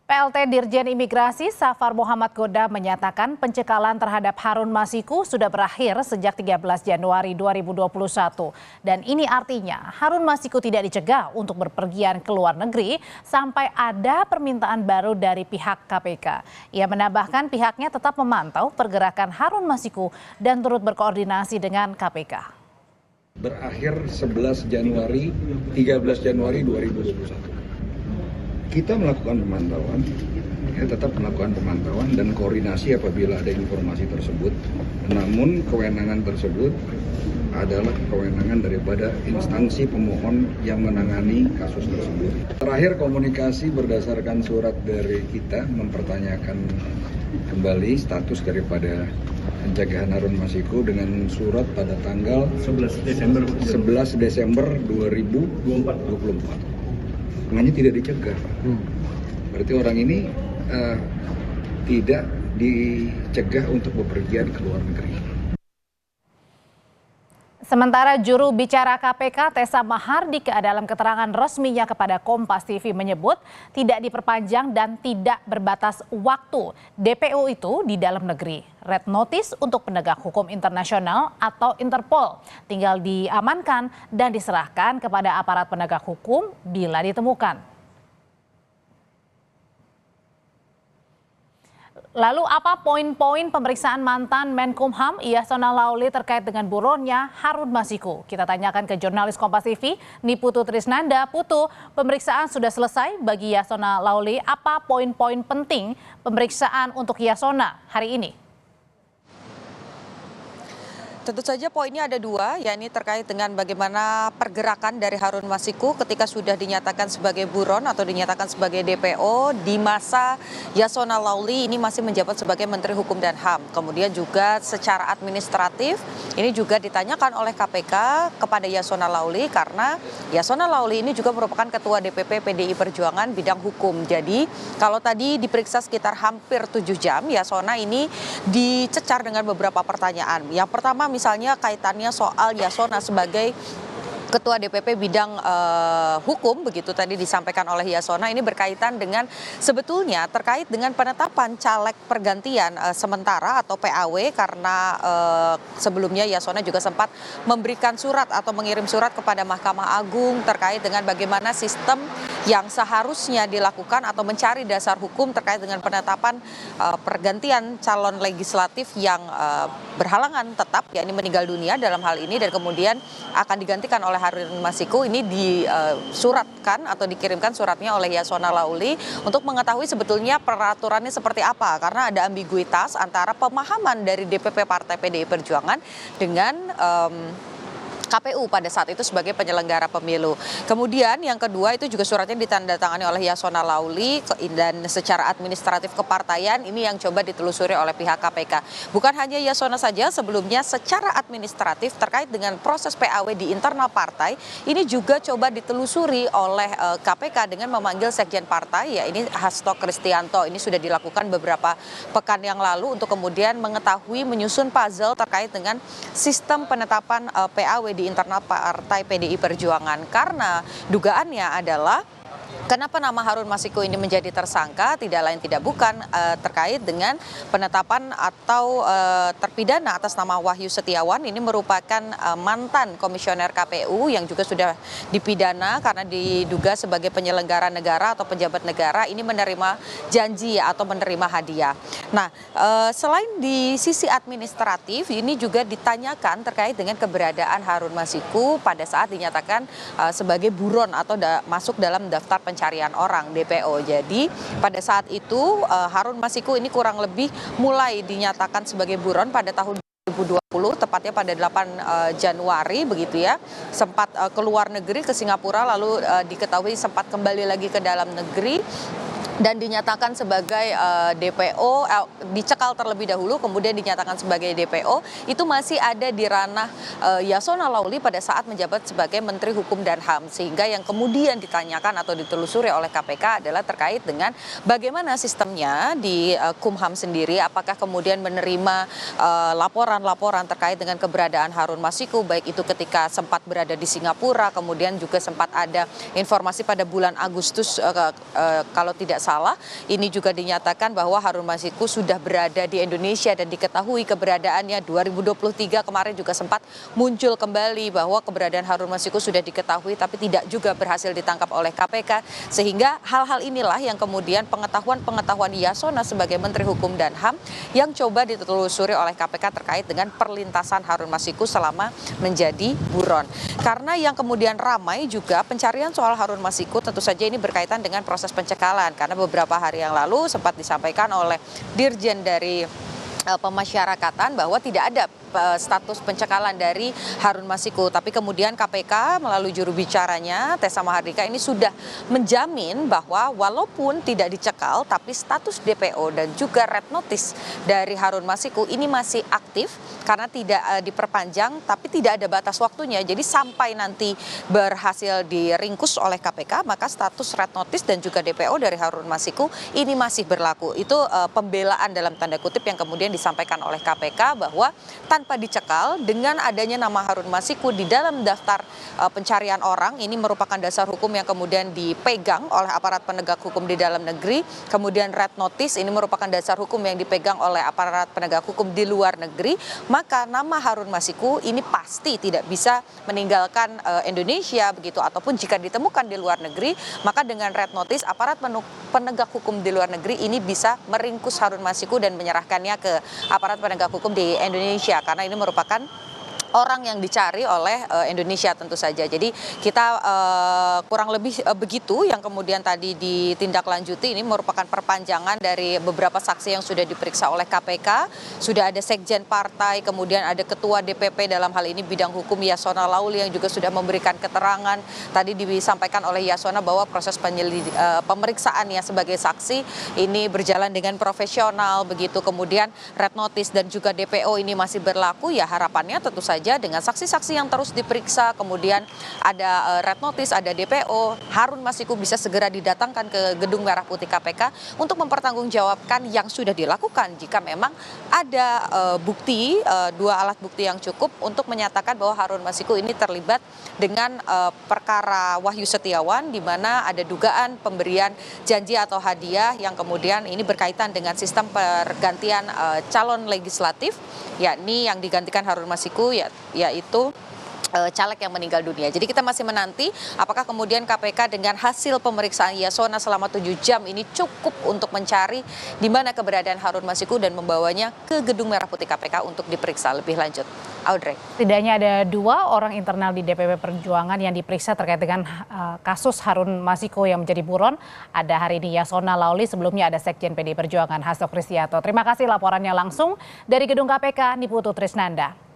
PLT Dirjen Imigrasi Safar Muhammad Goda menyatakan pencekalan terhadap Harun Masiku sudah berakhir sejak 13 Januari 2021. Dan ini artinya Harun Masiku tidak dicegah untuk berpergian ke luar negeri sampai ada permintaan baru dari pihak KPK. Ia menambahkan pihaknya tetap memantau pergerakan Harun Masiku dan turut berkoordinasi dengan KPK. Berakhir 11 Januari, 13 Januari 2021. Kita melakukan pemantauan, tetap melakukan pemantauan dan koordinasi apabila ada informasi tersebut. Namun kewenangan tersebut adalah kewenangan daripada instansi pemohon yang menangani kasus tersebut. Terakhir komunikasi berdasarkan surat dari kita mempertanyakan kembali status daripada pencegahan Harun Masiku dengan surat pada tanggal 11 Desember 2024. Hanya tidak dicegah. Berarti orang ini tidak dicegah untuk bepergian ke luar negeri. Sementara juru bicara KPK Tessa Mahardika dalam keterangan resminya kepada Kompas TV menyebut tidak diperpanjang dan tidak berbatas waktu DPO itu di dalam negeri. Red notice untuk penegak hukum internasional atau Interpol tinggal diamankan dan diserahkan kepada aparat penegak hukum bila ditemukan. Lalu apa poin-poin pemeriksaan mantan Menkumham Yasona Lawli terkait dengan buronnya Harun Masiku? Kita tanyakan ke jurnalis Kompas TV, Niputu Trisnanda. Putu, pemeriksaan sudah selesai bagi Yasona Lawli. Apa poin-poin penting pemeriksaan untuk Yasona hari ini? Tentu saja poinnya ada dua, yakni terkait dengan bagaimana pergerakan dari Harun Masiku ketika sudah dinyatakan sebagai buron atau dinyatakan sebagai DPO di masa Yasona Lawli ini masih menjabat sebagai Menteri Hukum dan HAM. Kemudian juga secara administratif ini juga ditanyakan oleh KPK kepada Yasona Lawli karena Yasona Lawli ini juga merupakan Ketua DPP PDI Perjuangan bidang hukum. Jadi kalau tadi diperiksa sekitar hampir 7 jam, Yasona ini dicecar dengan beberapa pertanyaan. Yang pertama misalnya kaitannya soal Yasona sebagai Ketua DPP bidang hukum, begitu tadi disampaikan oleh Yasona, ini berkaitan dengan sebetulnya terkait dengan penetapan caleg pergantian sementara atau PAW karena sebelumnya Yasona juga sempat memberikan surat atau mengirim surat kepada Mahkamah Agung terkait dengan bagaimana sistem yang seharusnya dilakukan atau mencari dasar hukum terkait dengan penetapan pergantian calon legislatif yang berhalangan tetap, yakni meninggal dunia dalam hal ini dan kemudian akan digantikan oleh Harun Masiku. Ini disuratkan atau dikirimkan suratnya oleh Yasona Lawli untuk mengetahui sebetulnya peraturannya seperti apa karena ada ambiguitas antara pemahaman dari DPP Partai PDI Perjuangan dengan KPU pada saat itu sebagai penyelenggara pemilu. Kemudian yang kedua itu juga suratnya ditandatangani oleh Yasona Lawli dan secara administratif kepartaian ini yang coba ditelusuri oleh pihak KPK. Bukan hanya Yasona saja, sebelumnya secara administratif terkait dengan proses PAW di internal partai ini juga coba ditelusuri oleh KPK dengan memanggil sekjen partai, ya ini Hasto Kristianto. Ini sudah dilakukan beberapa pekan yang lalu untuk kemudian mengetahui menyusun puzzle terkait dengan sistem penetapan PAW di internal partai PDI Perjuangan karena dugaannya adalah kenapa nama Harun Masiku ini menjadi tersangka tidak lain tidak bukan terkait dengan penetapan atau terpidana atas nama Wahyu Setiawan. Ini merupakan mantan komisioner KPU yang juga sudah dipidana karena diduga sebagai penyelenggara negara atau pejabat negara ini menerima janji atau menerima hadiah. Nah, selain di sisi administratif ini juga ditanyakan terkait dengan keberadaan Harun Masiku pada saat dinyatakan sebagai buron atau masuk dalam daftar pencarian orang DPO. Jadi pada saat itu Harun Masiku ini kurang lebih mulai dinyatakan sebagai buron pada tahun 2020, tepatnya pada 8 Januari begitu ya. Sempat keluar negeri ke Singapura lalu diketahui sempat kembali lagi ke dalam negeri dan dinyatakan sebagai DPO, dicekal terlebih dahulu, kemudian dinyatakan sebagai DPO, itu masih ada di ranah Yasona Lawli pada saat menjabat sebagai Menteri Hukum dan HAM. Sehingga yang kemudian ditanyakan atau ditelusuri oleh KPK adalah terkait dengan bagaimana sistemnya di Kumham sendiri, apakah kemudian menerima laporan-laporan terkait dengan keberadaan Harun Masiku, baik itu ketika sempat berada di Singapura, kemudian juga sempat ada informasi pada bulan Agustus kalau tidak salah bersalah. Ini juga dinyatakan bahwa Harun Masiku sudah berada di Indonesia dan diketahui keberadaannya 2023 kemarin juga sempat muncul kembali bahwa keberadaan Harun Masiku sudah diketahui tapi tidak juga berhasil ditangkap oleh KPK. Sehingga hal-hal inilah yang kemudian pengetahuan Yasona sebagai Menteri Hukum dan HAM yang coba ditelusuri oleh KPK terkait dengan perlintasan Harun Masiku selama menjadi buron. Karena yang kemudian ramai juga pencarian soal Harun Masiku tentu saja ini berkaitan dengan proses pencekalan. Karena beberapa hari yang lalu sempat disampaikan oleh Dirjen dari Pemasyarakatan bahwa tidak ada status pencekalan dari Harun Masiku. Tapi kemudian KPK melalui juru bicaranya Tessa Mahardika ini sudah menjamin bahwa walaupun tidak dicekal tapi status DPO dan juga red notice dari Harun Masiku ini masih aktif karena tidak diperpanjang tapi tidak ada batas waktunya. Jadi sampai nanti berhasil diringkus oleh KPK maka status red notice dan juga DPO dari Harun Masiku ini masih berlaku. Itu pembelaan dalam tanda kutip yang kemudian disampaikan oleh KPK bahwa tanpa dicekal dengan adanya nama Harun Masiku di dalam daftar pencarian orang ini merupakan dasar hukum yang kemudian dipegang oleh aparat penegak hukum di dalam negeri. Kemudian red notice ini merupakan dasar hukum yang dipegang oleh aparat penegak hukum di luar negeri. Maka nama Harun Masiku ini pasti tidak bisa meninggalkan Indonesia begitu ataupun jika ditemukan di luar negeri maka dengan red notice aparat penegak hukum di luar negeri ini bisa meringkus Harun Masiku dan menyerahkannya ke aparat penegak hukum di Indonesia karena ini merupakan orang yang dicari oleh Indonesia tentu saja. Jadi kita kurang lebih begitu yang kemudian tadi ditindaklanjuti ini merupakan perpanjangan dari beberapa saksi yang sudah diperiksa oleh KPK. Sudah ada sekjen partai, kemudian ada ketua DPP dalam hal ini bidang hukum Yasona Lauli yang juga sudah memberikan keterangan. Tadi disampaikan oleh Yasona bahwa proses pemeriksaannya sebagai saksi ini berjalan dengan profesional begitu. Kemudian red notice dan juga DPO ini masih berlaku ya harapannya tentu saja dengan saksi-saksi yang terus diperiksa, kemudian ada red notice, ada DPO, Harun Masiku bisa segera didatangkan ke Gedung Merah Putih KPK untuk mempertanggungjawabkan yang sudah dilakukan jika memang ada bukti, dua alat bukti yang cukup untuk menyatakan bahwa Harun Masiku ini terlibat dengan perkara Wahyu Setiawan di mana ada dugaan pemberian janji atau hadiah yang kemudian ini berkaitan dengan sistem pergantian calon legislatif, yakni yang digantikan Harun Masiku yaitu caleg yang meninggal dunia. Jadi kita masih menanti apakah kemudian KPK dengan hasil pemeriksaan Yasona selama 7 jam ini cukup untuk mencari di mana keberadaan Harun Masiku dan membawanya ke Gedung Merah Putih KPK untuk diperiksa lebih lanjut. Audrey. Setidaknya ada 2 orang internal di DPP Perjuangan yang diperiksa terkait dengan kasus Harun Masiku yang menjadi buron. Ada hari ini Yasona Lauli, sebelumnya ada Sekjen PD Perjuangan Hasto Kristianto. Terima kasih laporannya langsung dari Gedung KPK, Niputu Trisnanda.